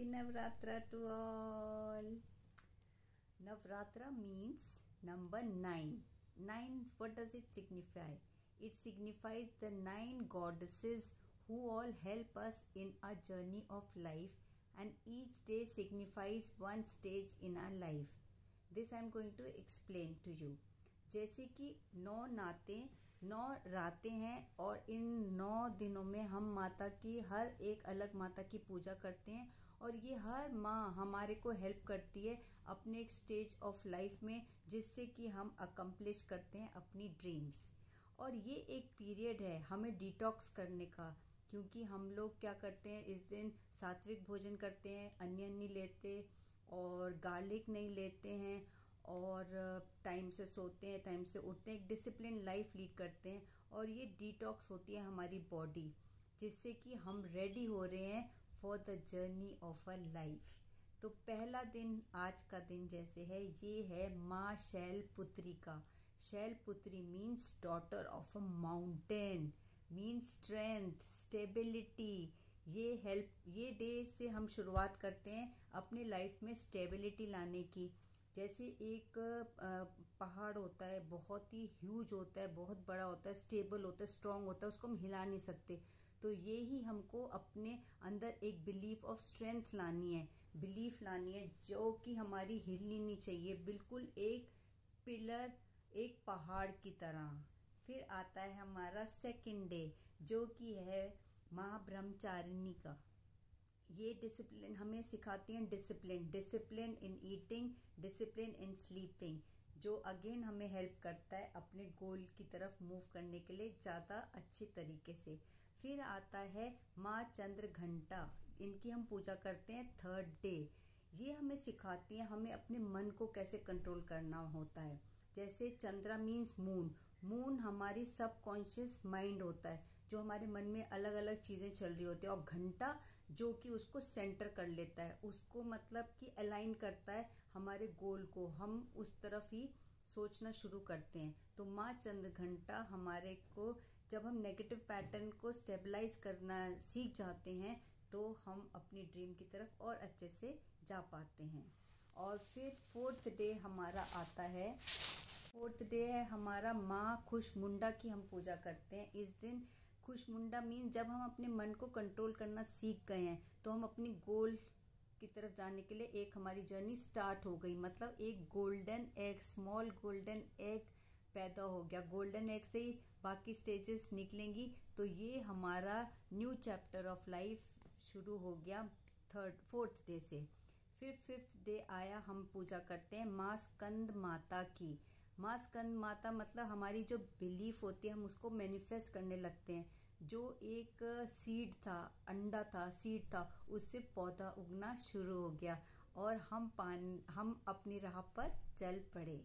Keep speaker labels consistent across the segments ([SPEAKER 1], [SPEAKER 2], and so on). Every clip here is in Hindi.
[SPEAKER 1] Happy Navratra to all. Navratra means number 9. 9, what does it signify? It signifies the 9 goddesses who all help us in our journey of life, and each day signifies one stage in our life. This I am going to explain to you. जैसे कि 9 नाते 9 रातें हैं और इन 9 दिनों में हम माता की हर एक अलग माता की पूजा करते हैं और ये हर माँ हमारे को हेल्प करती है अपने एक स्टेज ऑफ लाइफ में, जिससे कि हम अकम्प्लिश करते हैं अपनी ड्रीम्स। और ये एक पीरियड है हमें डिटॉक्स करने का, क्योंकि हम लोग क्या करते हैं इस दिन सात्विक भोजन करते हैं, अनियन नहीं लेते और गार्लिक नहीं लेते हैं और टाइम से सोते हैं, टाइम से उठते हैं, एक डिसिप्लिन लाइफ लीड करते हैं और ये डिटॉक्स होती है हमारी बॉडी, जिससे कि हम रेडी हो रहे हैं for the journey of a life. तो पहला दिन, आज का दिन जैसे है, ये है माँ शैलपुत्री का। Shailputri means daughter of a mountain, means strength, stability. ये डे से हम शुरुआत करते हैं अपने लाइफ में स्टेबिलिटी लाने की। जैसे एक पहाड़ होता है, बहुत ही ह्यूज होता है, बहुत बड़ा होता है, स्टेबल होता है, स्ट्रांग होता है, उसको हम हिला नहीं सकते। तो ये ही हमको अपने अंदर एक बिलीफ ऑफ स्ट्रेंथ लानी है, बिलीफ लानी है, जो कि हमारी हिलनी नहीं चाहिए, बिल्कुल एक पिलर, एक पहाड़ की तरह। फिर आता है हमारा सेकंड डे, जो कि है माँ ब्रह्मचारिणी का। ये डिसिप्लिन हमें सिखाती हैं, discipline in eating, discipline in sleeping, जो अगेन हमें हेल्प करता है अपने गोल की तरफ मूव करने के लिए ज़्यादा अच्छी तरीके से। फिर आता है माँ चंद्र घंटा, इनकी हम पूजा करते हैं थर्ड डे। ये हमें सिखाती हैं हमें अपने मन को कैसे कंट्रोल करना होता है। जैसे चंद्रा मीन्स मून, मून हमारी सबकॉन्शियस माइंड होता है, जो हमारे मन में अलग अलग चीज़ें चल रही होती है, और घंटा जो कि उसको सेंटर कर लेता है, उसको मतलब कि अलाइन करता है हमारे गोल को, हम उस तरफ ही सोचना शुरू करते हैं। तो माँ चंद्र घंटा हमारे को, जब हम नेगेटिव पैटर्न को स्टेबलाइज करना सीख जाते हैं, तो हम अपनी ड्रीम की तरफ और अच्छे से जा पाते हैं। और फिर फोर्थ डे हमारा आता है, फोर्थ डे है हमारा माँ खुशमुंडा की हम पूजा करते हैं। इस दिन खुशमुंडा मीन जब हम अपने मन को कंट्रोल करना सीख गए हैं, तो हम अपनी गोल की तरफ जाने के लिए एक हमारी जर्नी स्टार्ट हो गई। मतलब एक golden egg, small golden egg पैदा हो गया, गोल्डन एग से ही बाकी स्टेजेस निकलेंगी। तो ये हमारा न्यू चैप्टर ऑफ लाइफ शुरू हो गया फोर्थ डे से। फिर फिफ्थ डे आया, हम पूजा करते हैं माँ स्कंद माता की। माँ स्कंद माता मतलब हमारी जो बिलीफ होती है, हम उसको मैनिफेस्ट करने लगते हैं। जो एक सीड था, अंडा था, सीड था, उससे पौधा उगना शुरू हो गया और हम अपनी राह पर चल पड़े।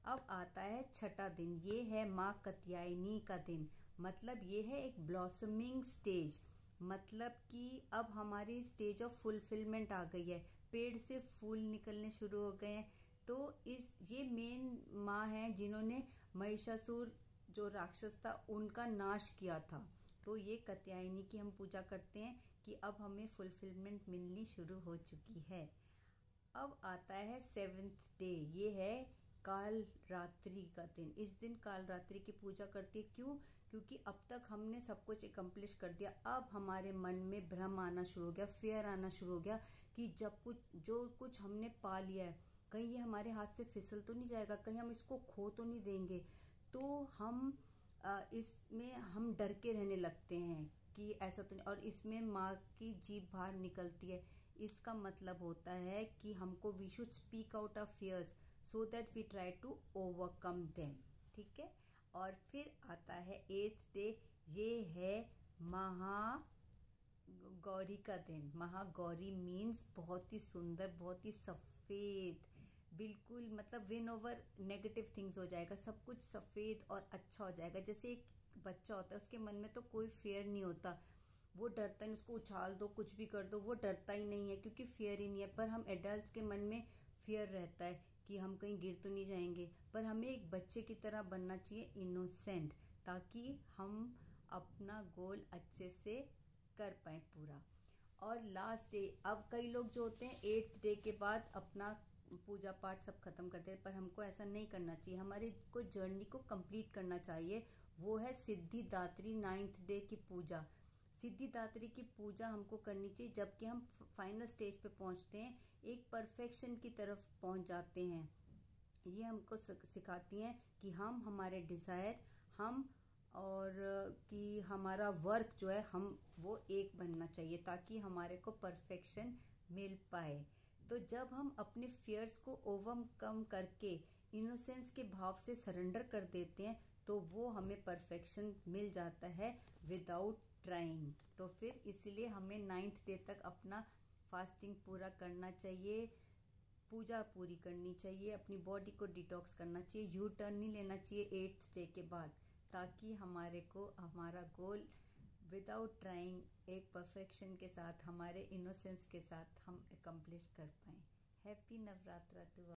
[SPEAKER 1] अब आता है छठा दिन, ये है माँ कात्यायनी का दिन। मतलब ये है एक ब्लॉसमिंग स्टेज, मतलब कि अब हमारी स्टेज ऑफ फुलफिलमेंट आ गई है, पेड़ से फूल निकलने शुरू हो गए हैं। तो ये मेन माँ हैं जिन्होंने महिषासुर जो राक्षस था उनका नाश किया था। तो ये कात्यायनी की हम पूजा करते हैं कि अब हमें फुलफिलमेंट मिलनी शुरू हो चुकी है। अब आता है सेवेंथ डे, ये है काल रात्रि का दिन। इस दिन काल रात्रि की पूजा करती है। क्यों? क्योंकि अब तक हमने सब कुछ एकम्प्लिश कर दिया, अब हमारे मन में भ्रम आना शुरू हो गया, फियर आना शुरू हो गया कि जो कुछ हमने पा लिया है, कहीं ये हमारे हाथ से फिसल तो नहीं जाएगा, कहीं हम इसको खो तो नहीं देंगे। तो हम इसमें हम डर के रहने लगते हैं कि ऐसा तो नहीं, और इसमें माँ की जीभ बाहर निकलती है। इसका मतलब होता है कि हमको we should speak out of fears so that we try to overcome them. ठीक है। और फिर आता है एट्थ डे, ये है महागौरी का दिन। महागौरी मीन्स बहुत ही सुंदर, बहुत ही सफ़ेद, बिल्कुल मतलब विन ओवर नेगेटिव थिंग्स हो जाएगा, सब कुछ सफ़ेद और अच्छा हो जाएगा। जैसे एक बच्चा होता है, उसके मन में तो कोई फियर नहीं होता, वो डरता नहीं, उसको उछाल दो, कुछ भी कर दो, वो डरता ही नहीं है क्योंकि फियर ही नहीं है। पर हम एडल्ट्स के मन में फियर रहता है कि हम कहीं गिर तो नहीं जाएंगे। पर हमें एक बच्चे की तरह बनना चाहिए, इनोसेंट, ताकि हम अपना गोल अच्छे से कर पाएँ पूरा। और लास्ट डे, अब कई लोग जो होते हैं 8th डे के बाद अपना पूजा पाठ सब खत्म करते हैं, पर हमको ऐसा नहीं करना चाहिए। हमारे को जर्नी को कंप्लीट करना चाहिए। वो है सिद्धिदात्री 9th डे की पूजा। सिद्धिदात्री की पूजा हमको करनी चाहिए जबकि हम फाइनल स्टेज पे पहुंचते हैं, एक परफेक्शन की तरफ पहुंच जाते हैं। ये हमको सिखाती हैं कि हम हमारे डिज़ायर हम और कि हमारा वर्क जो है हम वो एक बनना चाहिए ताकि हमारे को परफेक्शन मिल पाए। तो जब हम अपने फियर्स को ओवरकम करके इनोसेंस के भाव से सरेंडर कर देते हैं तो वो हमें परफेक्शन मिल जाता है विदाउट ट्राइंग। तो फिर इसलिए हमें 9th डे तक अपना फास्टिंग पूरा करना चाहिए, पूजा पूरी करनी चाहिए, अपनी बॉडी को डिटॉक्स करना चाहिए, यू टर्न नहीं लेना चाहिए 8th डे के बाद, ताकि हमारे को हमारा गोल विदाउट ट्राइंग एक परफेक्शन के साथ हमारे इनोसेंस के साथ हम अकम्प्लिश कर पाएँ। Happy Navratra to